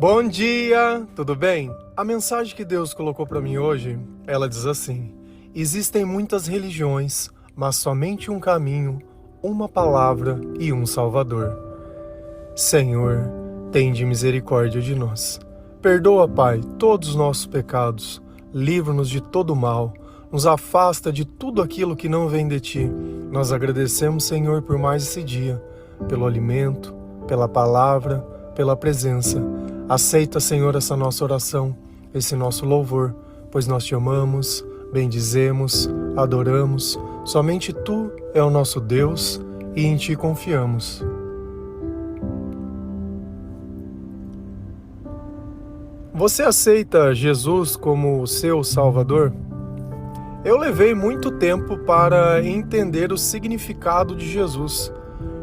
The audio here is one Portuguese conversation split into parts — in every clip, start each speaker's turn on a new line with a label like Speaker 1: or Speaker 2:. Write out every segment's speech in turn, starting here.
Speaker 1: Bom dia, tudo bem? A mensagem que Deus colocou para mim hoje, ela diz assim: existem muitas religiões, mas somente um caminho, uma palavra e um Salvador. Senhor, tende misericórdia de nós. Perdoa, Pai, todos os nossos pecados, livra-nos de todo mal, nos afasta de tudo aquilo que não vem de Ti. Nós agradecemos, Senhor, por mais esse dia, pelo alimento, pela palavra, pela presença. Aceita, Senhor, essa nossa oração, esse nosso louvor, pois nós Te amamos, bendizemos, adoramos. Somente Tu é o nosso Deus e em Ti confiamos. Você aceita Jesus como o seu Salvador? Eu levei muito tempo para entender o significado de Jesus,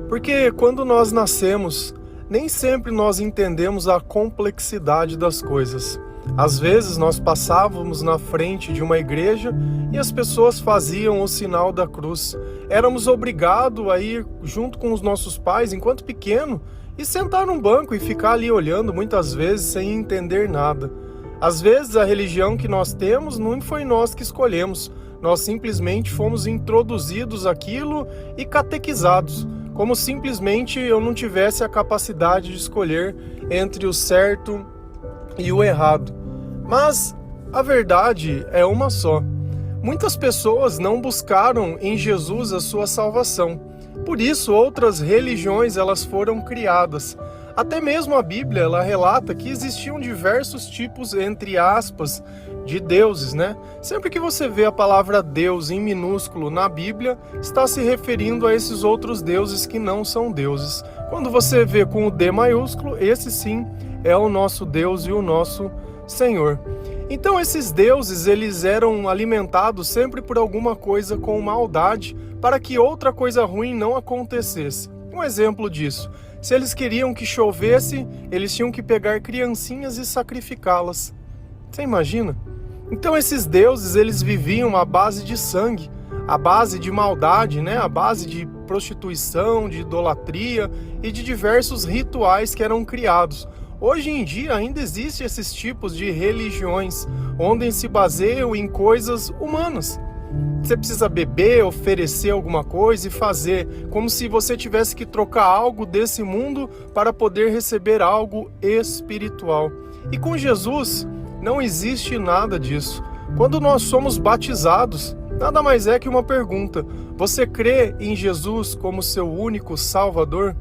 Speaker 1: porque quando nós nascemos, nem sempre nós entendemos a complexidade das coisas. Às vezes nós passávamos na frente de uma igreja e as pessoas faziam o sinal da cruz. Éramos obrigados a ir junto com os nossos pais enquanto pequeno e sentar num banco e ficar ali olhando muitas vezes sem entender nada. Às vezes a religião que nós temos não foi nós que escolhemos, nós simplesmente fomos introduzidos àquilo e catequizados, como simplesmente eu não tivesse a capacidade de escolher entre o certo e o errado. Mas a verdade é uma só. Muitas pessoas não buscaram em Jesus a sua salvação. Por isso, outras religiões elas foram criadas. Até mesmo a Bíblia ela relata que existiam diversos tipos, entre aspas, de deuses, né? Sempre que você vê a palavra Deus em minúsculo na Bíblia, está se referindo a esses outros deuses que não são deuses. Quando você vê com o D maiúsculo, esse sim é o nosso Deus e o nosso Senhor. Então esses deuses, eles eram alimentados sempre por alguma coisa com maldade, para que outra coisa ruim não acontecesse. Um exemplo disso: se eles queriam que chovesse, eles tinham que pegar criancinhas e sacrificá-las. Você imagina? Então esses deuses, eles viviam à base de sangue, à base de maldade, né? À base de prostituição, de idolatria e de diversos rituais que eram criados. Hoje em dia ainda existem esses tipos de religiões, onde se baseiam em coisas humanas. Você precisa beber, oferecer alguma coisa e fazer, como se você tivesse que trocar algo desse mundo para poder receber algo espiritual. E com Jesus não existe nada disso. Quando nós somos batizados, nada mais é que uma pergunta: você crê em Jesus como seu único Salvador?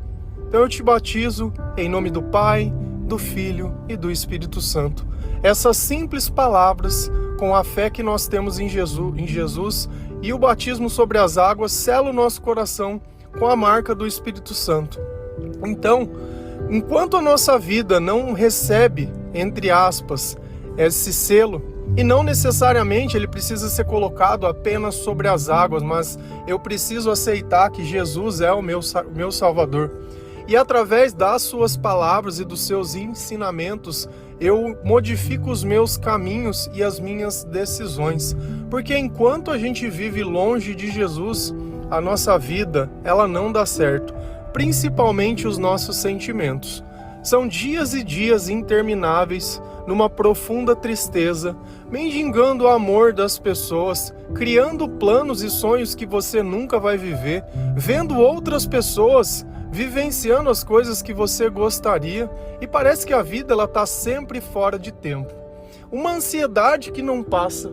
Speaker 1: Então eu te batizo em nome do Pai, do Filho e do Espírito Santo. Essas simples palavras, com a fé que nós temos em Jesus e o batismo sobre as águas, sela o nosso coração com a marca do Espírito Santo. Então, enquanto a nossa vida não recebe, entre aspas, esse selo, e não necessariamente ele precisa ser colocado apenas sobre as águas, mas eu preciso aceitar que Jesus é o meu Salvador. E através das suas palavras e dos seus ensinamentos, eu modifico os meus caminhos e as minhas decisões. Porque enquanto a gente vive longe de Jesus, a nossa vida, ela não dá certo. Principalmente os nossos sentimentos. São dias e dias intermináveis, numa profunda tristeza, mendigando o amor das pessoas, criando planos e sonhos que você nunca vai viver, vendo outras pessoas vivenciando as coisas que você gostaria, e parece que a vida ela está sempre fora de tempo. Uma ansiedade que não passa.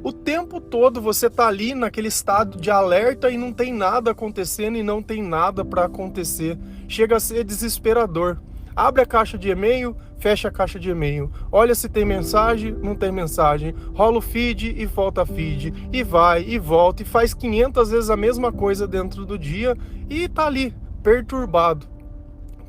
Speaker 1: O tempo todo você está ali naquele estado de alerta e não tem nada acontecendo e não tem nada para acontecer. Chega a ser desesperador. Abre a caixa de e-mail, fecha a caixa de e-mail. Olha se tem mensagem, não tem mensagem. Rola o feed e volta a feed. E vai e volta e faz 500 vezes a mesma coisa dentro do dia e está ali, perturbado.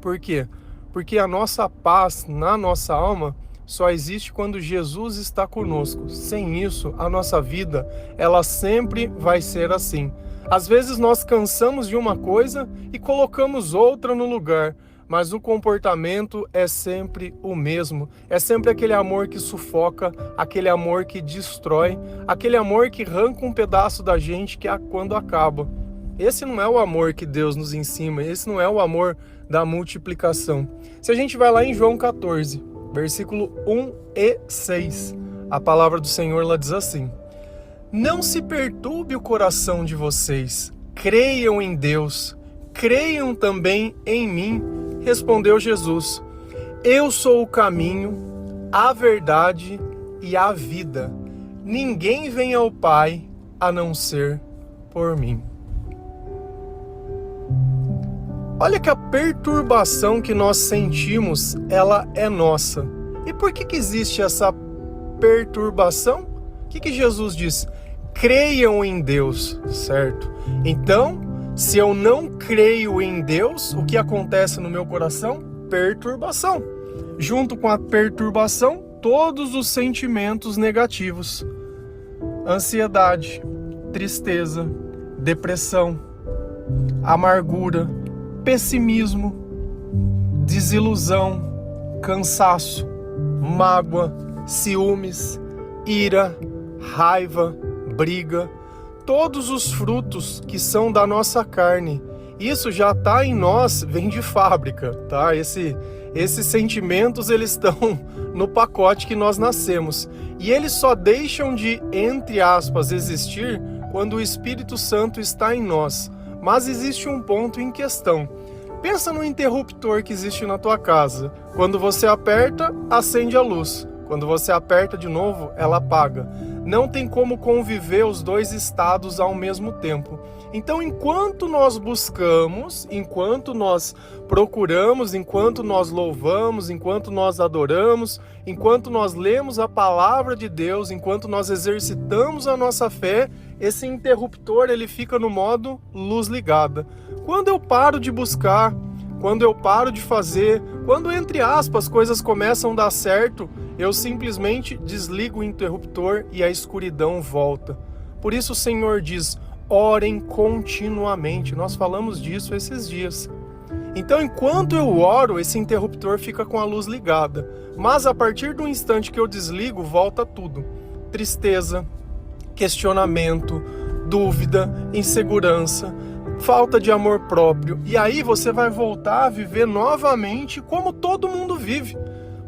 Speaker 1: Por quê? Porque a nossa paz na nossa alma só existe quando Jesus está conosco. Sem isso, a nossa vida, ela sempre vai ser assim. Às vezes nós cansamos de uma coisa e colocamos outra no lugar, mas o comportamento é sempre o mesmo. É sempre aquele amor que sufoca, aquele amor que destrói, aquele amor que arranca um pedaço da gente que é quando acaba. Esse não é o amor que Deus nos ensina, esse não é o amor da multiplicação. Se a gente vai lá em João 14, versículo 1 e 6. A palavra do Senhor lá diz assim: não se perturbe o coração de vocês, creiam em Deus, creiam também em mim, respondeu Jesus. Eu sou o caminho, a verdade e a vida. Ninguém vem ao Pai a não ser por mim. Olha que a perturbação que nós sentimos, ela é nossa. E por que existe essa perturbação? O que Jesus diz? Creiam em Deus, certo? Então, se eu não creio em Deus, o que acontece no meu coração? Perturbação. Junto com a perturbação, todos os sentimentos negativos. Ansiedade, tristeza, depressão, amargura, pessimismo, desilusão, cansaço, mágoa, ciúmes, ira, raiva, briga, todos os frutos que são da nossa carne. Isso já está em nós, vem de fábrica, tá? Esses sentimentos, eles estão no pacote que nós nascemos. E eles só deixam de, entre aspas, existir quando o Espírito Santo está em nós. Mas existe um ponto em questão. Pensa no interruptor que existe na tua casa. Quando você aperta, acende a luz. Quando você aperta de novo, ela apaga. Não tem como conviver os dois estados ao mesmo tempo. Então, enquanto nós buscamos, enquanto nós procuramos, enquanto nós louvamos, enquanto nós adoramos, enquanto nós lemos a palavra de Deus, enquanto nós exercitamos a nossa fé, esse interruptor ele fica no modo luz ligada. Quando eu paro de buscar, quando eu paro de fazer, quando, entre aspas, coisas começam a dar certo, eu simplesmente desligo o interruptor e a escuridão volta. Por isso o Senhor diz: orem continuamente. Nós falamos disso esses dias. Então, enquanto eu oro, esse interruptor fica com a luz ligada. Mas a partir do instante que eu desligo, volta tudo. Tristeza, questionamento, dúvida, insegurança, falta de amor próprio. E aí você vai voltar a viver novamente como todo mundo vive.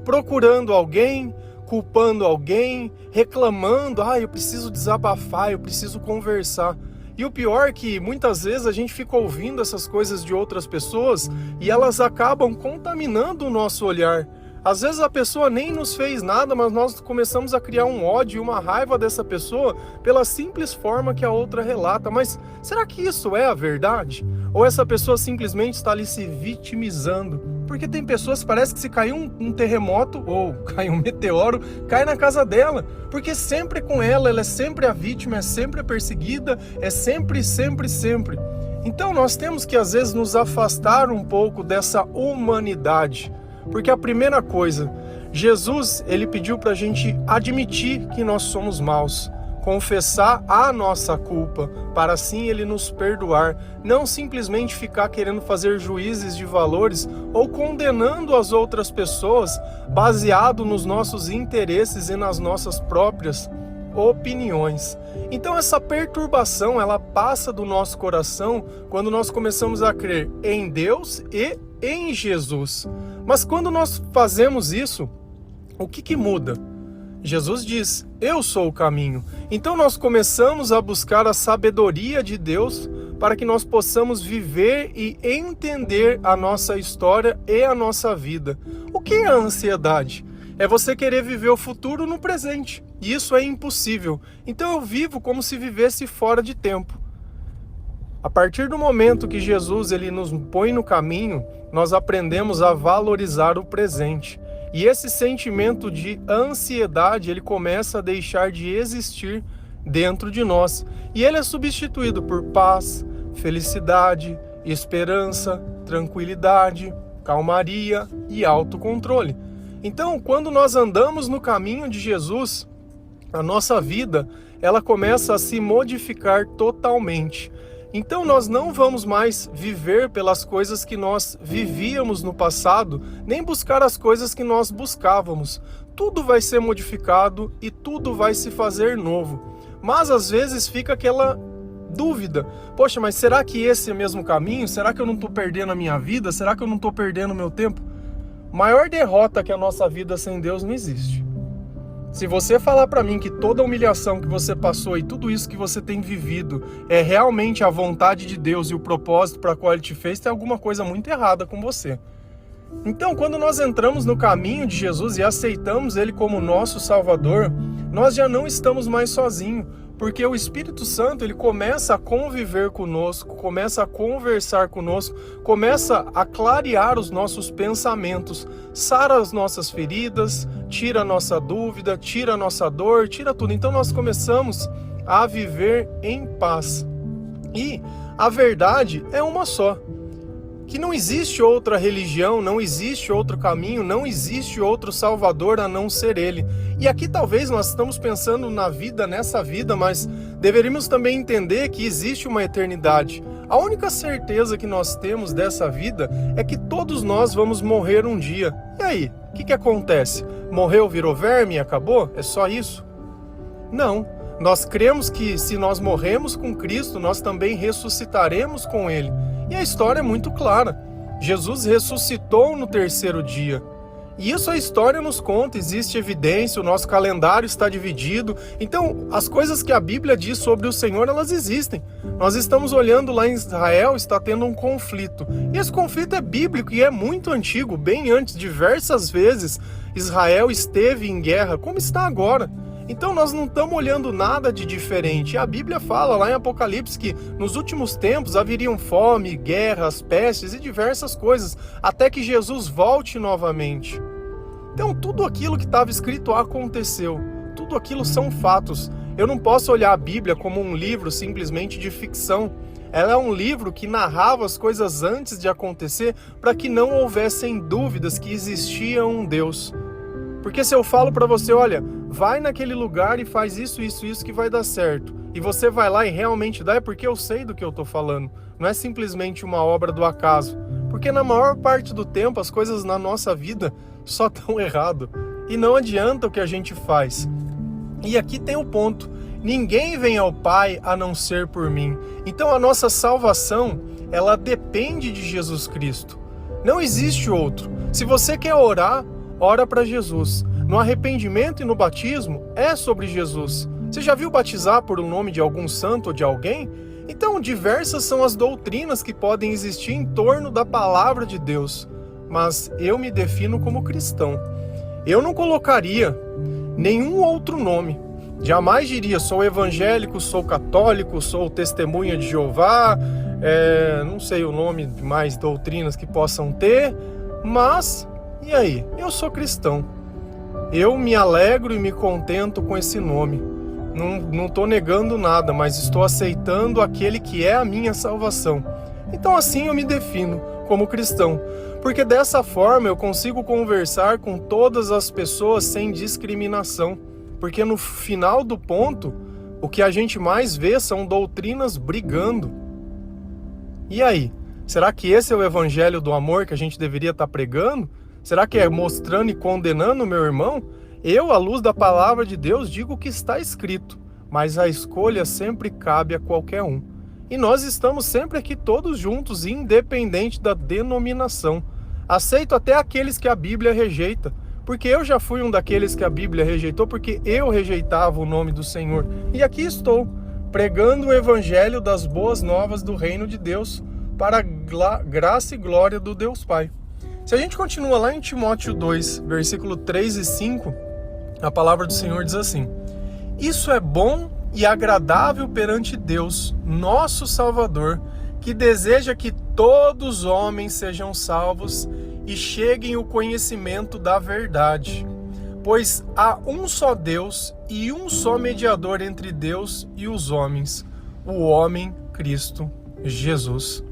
Speaker 1: Procurando alguém, culpando alguém, reclamando. Eu preciso desabafar, eu preciso conversar. E o pior é que muitas vezes a gente fica ouvindo essas coisas de outras pessoas e elas acabam contaminando o nosso olhar. Às vezes a pessoa nem nos fez nada, mas nós começamos a criar um ódio e uma raiva dessa pessoa pela simples forma que a outra relata. Mas será que isso é a verdade? Ou essa pessoa simplesmente está ali se vitimizando? Porque tem pessoas que parece que se cair um terremoto ou cair um meteoro, cai na casa dela. Porque sempre é com ela é sempre a vítima, é sempre a perseguida, é sempre. Então nós temos que às vezes nos afastar um pouco dessa humanidade. Porque a primeira coisa, Jesus, ele pediu para a gente admitir que nós somos maus, confessar a nossa culpa, para assim ele nos perdoar, não simplesmente ficar querendo fazer juízes de valores ou condenando as outras pessoas baseado nos nossos interesses e nas nossas próprias opiniões. Então essa perturbação, ela passa do nosso coração quando nós começamos a crer em Deus e em Jesus. Mas quando nós fazemos isso, o que muda? Jesus diz: eu sou o caminho. Então nós começamos a buscar a sabedoria de Deus para que nós possamos viver e entender a nossa história e a nossa vida. O que é a ansiedade? É você querer viver o futuro no presente. E isso é impossível. Então eu vivo como se vivesse fora de tempo. A partir do momento que Jesus ele nos põe no caminho, nós aprendemos a valorizar o presente. E esse sentimento de ansiedade, ele começa a deixar de existir dentro de nós. E ele é substituído por paz, felicidade, esperança, tranquilidade, calmaria e autocontrole. Então, quando nós andamos no caminho de Jesus, a nossa vida, ela começa a se modificar totalmente. Então nós não vamos mais viver pelas coisas que nós vivíamos no passado, nem buscar as coisas que nós buscávamos. Tudo vai ser modificado e tudo vai se fazer novo. Mas às vezes fica aquela dúvida: poxa, mas será que esse é o mesmo caminho? Será que eu não estou perdendo a minha vida? Será que eu não estou perdendo o meu tempo? Maior derrota que a nossa vida sem Deus não existe. Se você falar para mim que toda a humilhação que você passou e tudo isso que você tem vivido é realmente a vontade de Deus e o propósito para qual Ele te fez, tem alguma coisa muito errada com você. Então, quando nós entramos no caminho de Jesus e aceitamos Ele como nosso Salvador, nós já não estamos mais sozinhos, porque o Espírito Santo ele começa a conviver conosco, começa a conversar conosco, começa a clarear os nossos pensamentos, sara as nossas feridas, tira a nossa dúvida, tira a nossa dor, tira tudo. Então nós começamos a viver em paz. E a verdade é uma só. Que não existe outra religião, não existe outro caminho, não existe outro Salvador a não ser Ele. E aqui talvez nós estamos pensando na vida, nessa vida, mas deveríamos também entender que existe uma eternidade. A única certeza que nós temos dessa vida é que todos nós vamos morrer um dia. E aí, o que acontece? Morreu, virou verme e acabou? É só isso? Não. Nós cremos que se nós morremos com Cristo, nós também ressuscitaremos com Ele. E a história é muito clara. Jesus ressuscitou no terceiro dia. E isso a história nos conta, existe evidência, o nosso calendário está dividido. Então, as coisas que a Bíblia diz sobre o Senhor, elas existem. Nós estamos olhando lá em Israel, está tendo um conflito. E esse conflito é bíblico e é muito antigo, bem antes, diversas vezes, Israel esteve em guerra, como está agora. Então nós não estamos olhando nada de diferente. A Bíblia fala lá em Apocalipse que nos últimos tempos haveriam fome, guerras, pestes e diversas coisas, até que Jesus volte novamente. Então tudo aquilo que estava escrito aconteceu. Tudo aquilo são fatos. Eu não posso olhar a Bíblia como um livro simplesmente de ficção. Ela é um livro que narrava as coisas antes de acontecer para que não houvessem dúvidas que existia um Deus. Porque se eu falo para você, olha, vai naquele lugar e faz isso, isso, isso que vai dar certo, e você vai lá e realmente dá, é porque eu sei do que eu estou falando. Não é simplesmente uma obra do acaso. Porque na maior parte do tempo as coisas na nossa vida só estão errado. E não adianta o que a gente faz. E aqui tem o ponto. Ninguém vem ao Pai a não ser por mim. Então a nossa salvação, ela depende de Jesus Cristo. Não existe outro. Se você quer orar, ora para Jesus. No arrependimento e no batismo, é sobre Jesus. Você já viu batizar por um nome de algum santo ou de alguém? Então, diversas são as doutrinas que podem existir em torno da palavra de Deus. Mas eu me defino como cristão. Eu não colocaria nenhum outro nome. Jamais diria, sou evangélico, sou católico, sou testemunha de Jeová, não sei o nome de mais doutrinas que possam ter, mas... E aí? Eu sou cristão. Eu me alegro e me contento com esse nome. Não estou negando nada, mas estou aceitando aquele que é a minha salvação. Então assim eu me defino como cristão. Porque dessa forma eu consigo conversar com todas as pessoas sem discriminação. Porque no final do ponto, o que a gente mais vê são doutrinas brigando. E aí? Será que esse é o evangelho do amor que a gente deveria estar pregando? Será que é mostrando e condenando o meu irmão? Eu, à luz da palavra de Deus, digo o que está escrito, mas a escolha sempre cabe a qualquer um. E nós estamos sempre aqui todos juntos, independente da denominação. Aceito até aqueles que a Bíblia rejeita, porque eu já fui um daqueles que a Bíblia rejeitou, porque eu rejeitava o nome do Senhor. E aqui estou, pregando o evangelho das boas novas do reino de Deus, para a graça e glória do Deus Pai. Se a gente continua lá em Timóteo 2, versículo 3 e 5, a palavra do Senhor diz assim: isso é bom e agradável perante Deus, nosso Salvador, que deseja que todos os homens sejam salvos e cheguem ao conhecimento da verdade. Pois há um só Deus e um só mediador entre Deus e os homens, o homem Cristo Jesus.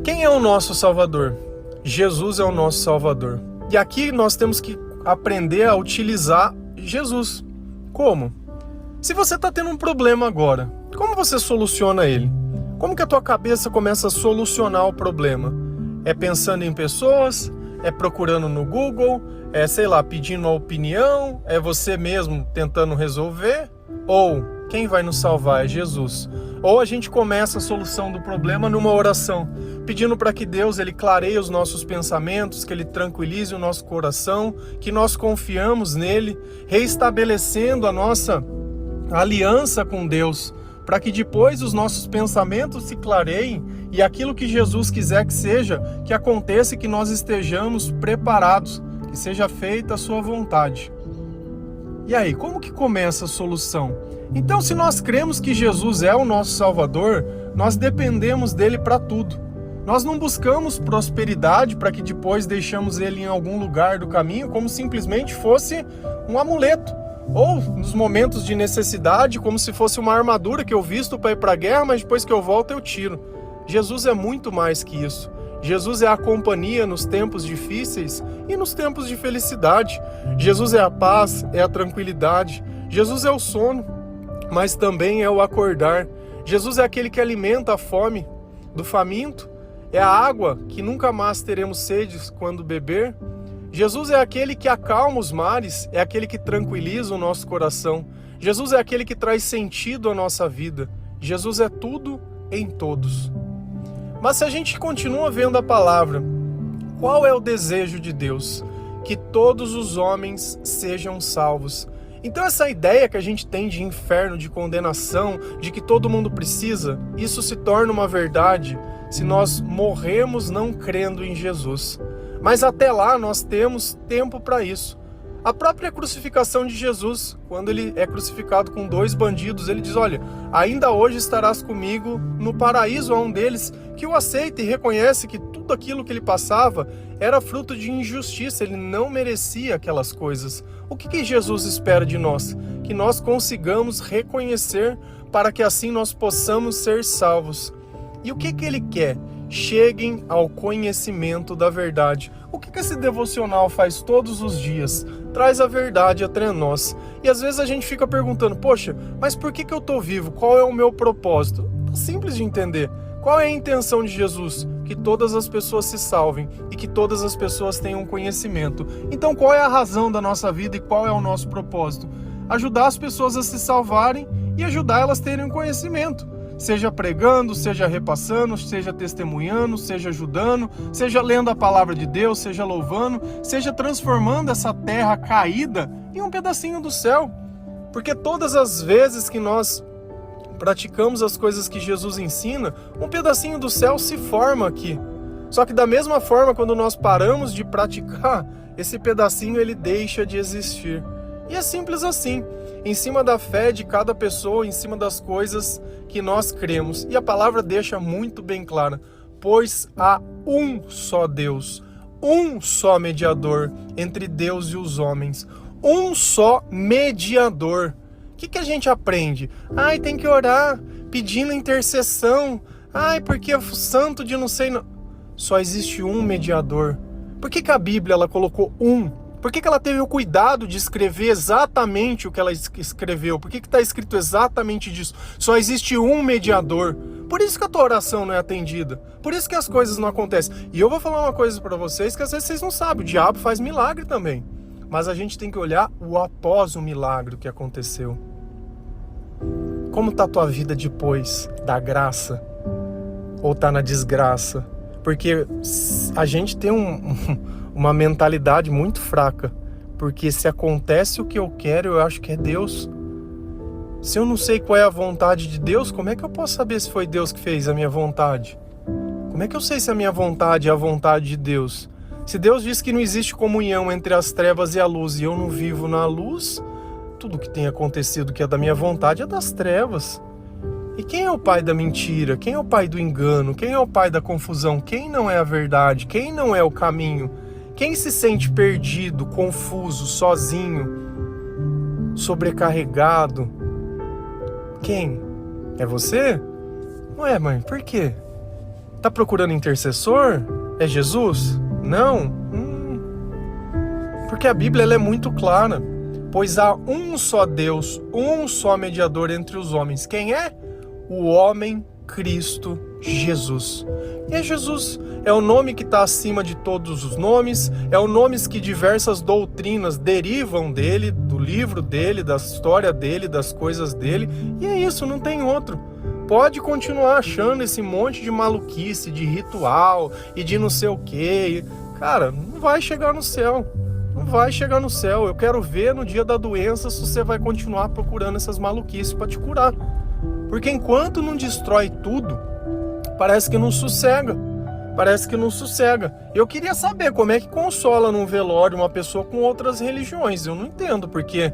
Speaker 1: Quem é o nosso Salvador? Jesus é o nosso Salvador. E aqui nós temos que aprender a utilizar Jesus. Como? Se você está tendo um problema agora, como você soluciona ele? Como que a tua cabeça começa a solucionar o problema? É pensando em pessoas? É procurando no Google? É, pedindo a opinião? É você mesmo tentando resolver? Ou quem vai nos salvar é Jesus? Ou a gente começa a solução do problema numa oração. pedindo para que Deus ele clareie os nossos pensamentos, que ele tranquilize o nosso coração, que nós confiamos nele, reestabelecendo a nossa aliança com Deus, para que depois os nossos pensamentos se clareiem e aquilo que Jesus quiser que seja, que aconteça e que nós estejamos preparados, que seja feita a sua vontade. E aí, como que começa a solução? Então, se nós cremos que Jesus é o nosso Salvador, nós dependemos dele para tudo. Nós não buscamos prosperidade para que depois deixamos ele em algum lugar do caminho como simplesmente fosse um amuleto. Ou nos momentos de necessidade, como se fosse uma armadura que eu visto para ir para a guerra, mas depois que eu volto eu tiro. Jesus é muito mais que isso. Jesus é a companhia nos tempos difíceis e nos tempos de felicidade. Jesus é a paz, é a tranquilidade. Jesus é o sono, mas também é o acordar. Jesus é aquele que alimenta a fome do faminto. É a água que nunca mais teremos sede quando beber. Jesus é aquele que acalma os mares, é aquele que tranquiliza o nosso coração. Jesus é aquele que traz sentido à nossa vida. Jesus é tudo em todos. Mas se a gente continua vendo a palavra, qual é o desejo de Deus? Que todos os homens sejam salvos. Então essa ideia que a gente tem de inferno, de condenação, de que todo mundo precisa, isso se torna uma verdade se nós morremos não crendo em Jesus. Mas até lá nós temos tempo para isso. A própria crucificação de Jesus, quando ele é crucificado com 2 bandidos, ele diz, olha, ainda hoje estarás comigo no paraíso. A um deles que o aceita e reconhece que tudo aquilo que ele passava era fruto de injustiça, ele não merecia aquelas coisas. O que Jesus espera de nós? Que nós consigamos reconhecer para que assim nós possamos ser salvos. E o que ele quer? Cheguem ao conhecimento da verdade. O que esse devocional faz todos os dias? Traz a verdade até nós. E às vezes a gente fica perguntando, poxa, mas por que eu estou vivo? Qual é o meu propósito? Simples de entender. Qual é a intenção de Jesus? Que todas as pessoas se salvem e que todas as pessoas tenham conhecimento. Então qual é a razão da nossa vida e qual é o nosso propósito? Ajudar as pessoas a se salvarem e ajudar elas a terem conhecimento. Seja pregando, seja repassando, seja testemunhando, seja ajudando, seja lendo a palavra de Deus, seja louvando, seja transformando essa terra caída em um pedacinho do céu. Porque todas as vezes que nós praticamos as coisas que Jesus ensina, um pedacinho do céu se forma aqui. Só que da mesma forma, quando nós paramos de praticar, esse pedacinho ele deixa de existir. E é simples assim, em cima da fé de cada pessoa, em cima das coisas que nós cremos. E a palavra deixa muito bem clara, pois há um só Deus, um só mediador entre Deus e os homens, um só mediador. O que a gente aprende? Ai, tem que orar, pedindo intercessão. Ai, porque é santo de não sei... Só existe um mediador. Por que a Bíblia ela colocou um? Por que ela teve o cuidado de escrever exatamente o que ela escreveu? Por que está escrito exatamente disso? Só existe um mediador. Por isso que a tua oração não é atendida. Por isso que as coisas não acontecem. E eu vou falar uma coisa para vocês que às vezes vocês não sabem. O diabo faz milagre também. Mas a gente tem que olhar o após o milagre que aconteceu. Como está a tua vida depois da graça? Ou está na desgraça? Porque a gente tem uma mentalidade muito fraca. Porque se acontece o que eu quero, eu acho que é Deus. Se eu não sei qual é a vontade de Deus, como é que eu posso saber se foi Deus que fez a minha vontade? Como é que eu sei se a minha vontade é a vontade de Deus? Se Deus diz que não existe comunhão entre as trevas e a luz, e eu não vivo na luz, tudo que tem acontecido que é da minha vontade é das trevas. E quem é o pai da mentira? Quem é o pai do engano? Quem é o pai da confusão? Quem não é a verdade? Quem não é o caminho? Quem se sente perdido, confuso, sozinho, sobrecarregado? Quem? É você? Ué, mãe, por quê? Tá procurando intercessor? É Jesus? Não? Porque a Bíblia ela é muito clara. Pois há um só Deus, um só mediador entre os homens. Quem é? O homem Cristo Jesus. E é Jesus. É o nome que está acima de todos os nomes. É o nome que diversas doutrinas derivam dele, do livro dele, da história dele, das coisas dele. E é isso, não tem outro. pode continuar achando esse monte de maluquice, de ritual e de não sei o quê. Cara, não vai chegar no céu. Não vai chegar no céu. Eu quero ver no dia da doença se você vai continuar procurando essas maluquices para te curar. Porque enquanto não destrói tudo, parece que não sossega. Parece que não sossega. Eu queria saber como é que consola num velório uma pessoa com outras religiões. Eu não entendo, porque...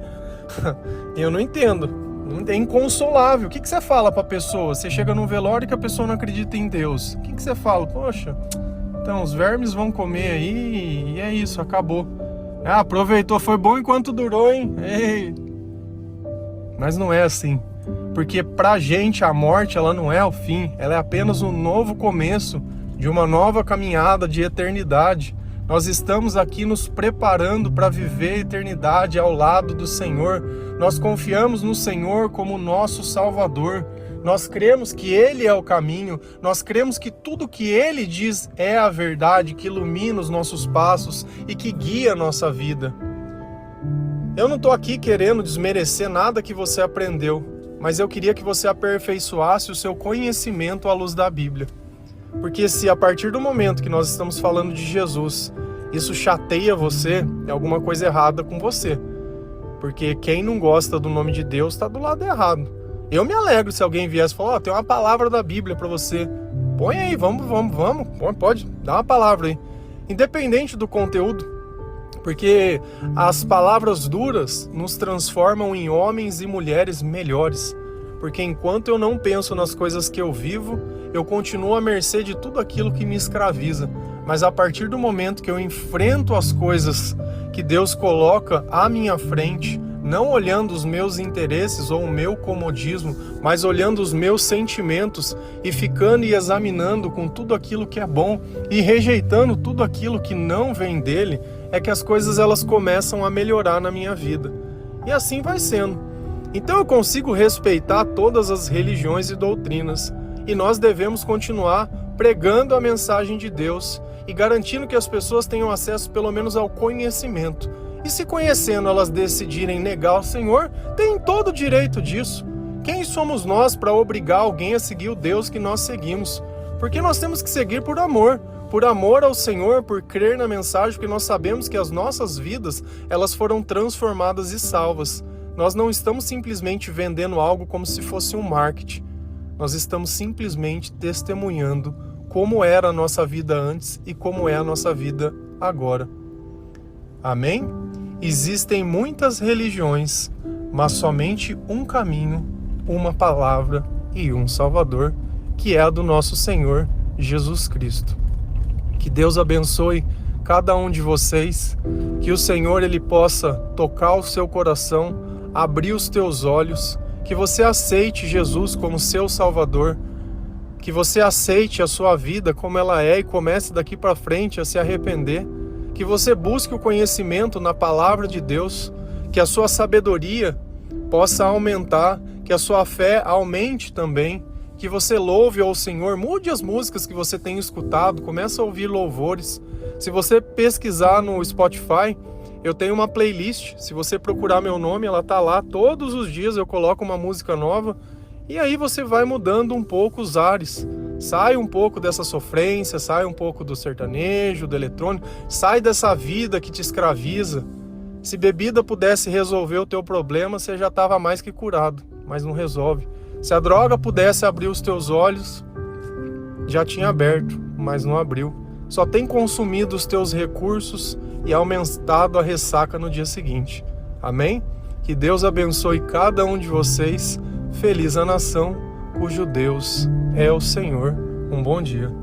Speaker 1: eu não entendo. É inconsolável. O que você fala pra pessoa? Você chega num velório que a pessoa não acredita em Deus. O que você fala? Poxa, então os vermes vão comer aí e é isso, acabou. Ah, aproveitou, foi bom enquanto durou, hein? Ei. Mas não é assim. Porque pra gente a morte, ela não é o fim. Ela é apenas um novo começo de uma nova caminhada de eternidade. Nós estamos aqui nos preparando para viver a eternidade ao lado do Senhor. Nós confiamos no Senhor como nosso Salvador. Nós cremos que Ele é o caminho. Nós cremos que tudo que Ele diz é a verdade, que ilumina os nossos passos e que guia a nossa vida. Eu não estou aqui querendo desmerecer nada que você aprendeu, mas eu queria que você aperfeiçoasse o seu conhecimento à luz da Bíblia. Porque se a partir do momento que nós estamos falando de Jesus, isso chateia você, é alguma coisa errada com você. Porque quem não gosta do nome de Deus está do lado errado. Eu me alegro se alguém viesse e falar, tem uma palavra da Bíblia para você. Põe aí, vamos. Pode, dá uma palavra aí. Independente do conteúdo. Porque as palavras duras nos transformam em homens e mulheres melhores. Porque enquanto eu não penso nas coisas que eu vivo, eu continuo à mercê de tudo aquilo que me escraviza. Mas a partir do momento que eu enfrento as coisas que Deus coloca à minha frente, não olhando os meus interesses ou o meu comodismo, mas olhando os meus sentimentos e ficando e examinando com tudo aquilo que é bom e rejeitando tudo aquilo que não vem dele, é que as coisas elas começam a melhorar na minha vida. E assim vai sendo. Então eu consigo respeitar todas as religiões e doutrinas, e nós devemos continuar pregando a mensagem de Deus e garantindo que as pessoas tenham acesso pelo menos ao conhecimento. E se conhecendo elas decidirem negar o Senhor, têm todo o direito disso. Quem somos nós para obrigar alguém a seguir o Deus que nós seguimos? Porque nós temos que seguir por amor ao Senhor, por crer na mensagem, porque nós sabemos que as nossas vidas elas foram transformadas e salvas. Nós não estamos simplesmente vendendo algo como se fosse um marketing. Nós estamos simplesmente testemunhando como era a nossa vida antes e como é a nossa vida agora. Amém? Existem muitas religiões, mas somente um caminho, uma palavra e um Salvador, que é a do nosso Senhor Jesus Cristo. Que Deus abençoe cada um de vocês, que o Senhor ele possa tocar o seu coração, abrir os teus olhos, que você aceite Jesus como seu Salvador, que você aceite a sua vida como ela é e comece daqui para frente a se arrepender, que você busque o conhecimento na palavra de Deus, que a sua sabedoria possa aumentar, que a sua fé aumente também, que você louve ao Senhor, mude as músicas que você tem escutado, comece a ouvir louvores. Se você pesquisar no Spotify, eu tenho uma playlist, se você procurar meu nome, ela tá lá, todos os dias eu coloco uma música nova, e aí você vai mudando um pouco os ares, sai um pouco dessa sofrência, sai um pouco do sertanejo, do eletrônico, sai dessa vida que te escraviza. Se bebida pudesse resolver o teu problema, você já estava mais que curado, mas não resolve. Se a droga pudesse abrir os teus olhos, já tinha aberto, mas não abriu. Só tem consumido os teus recursos e aumentado a ressaca no dia seguinte. Amém? Que Deus abençoe cada um de vocês. Feliz a nação cujo Deus é o Senhor. Um bom dia.